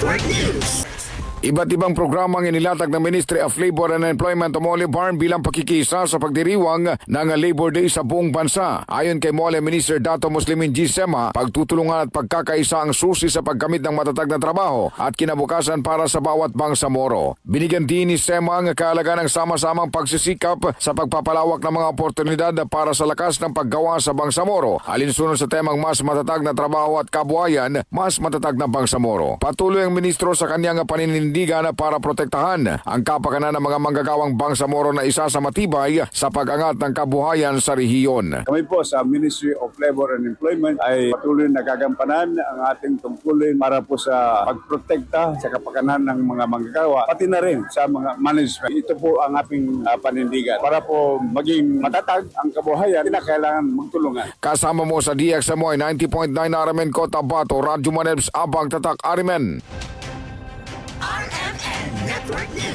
Network News. Iba't ibang programang inilatag ng Ministry of Labor and Employment o MOLE Barn bilang pakikisa sa pagdiriwang ng Labor Day sa buong bansa. Ayon kay MOLE Minister Dato Muslimin G. Sema, pagtutulungan at pagkakaisa ang susi sa pagkamit ng matatag na trabaho at kinabukasan para sa bawat bangsamoro. Binigyan din ni Sema ang kahalagahan ng sama-samang pagsisikap sa pagpapalawak ng mga oportunidad para sa lakas ng paggawa sa bangsamoro. Alinsunod sa temang mas matatag na trabaho at kabuhayan, mas matatag na bangsamoro. Patuloy ang ministro sa kanyang paninindigan para protektahan ang kapakanan ng mga manggagawang bangsamoro na isa sa matibay sa pag-angat ng kabuhayan sa rehiyon. Kami po sa Ministry of Labor and Employment ay patuloy na gagampanan ang ating tungkulin para po sa pagprotekta sa kapakanan ng mga manggagawa, pati na rin sa mga management. Ito po ang ating panindigan. Para po maging matatag ang kabuhayan, kinakailangan magtulungan. Kasama mo sa DXMO 90.9 RMN Cotabato, Radyo Manebs Abang Tatak Arimen. RMN Network News.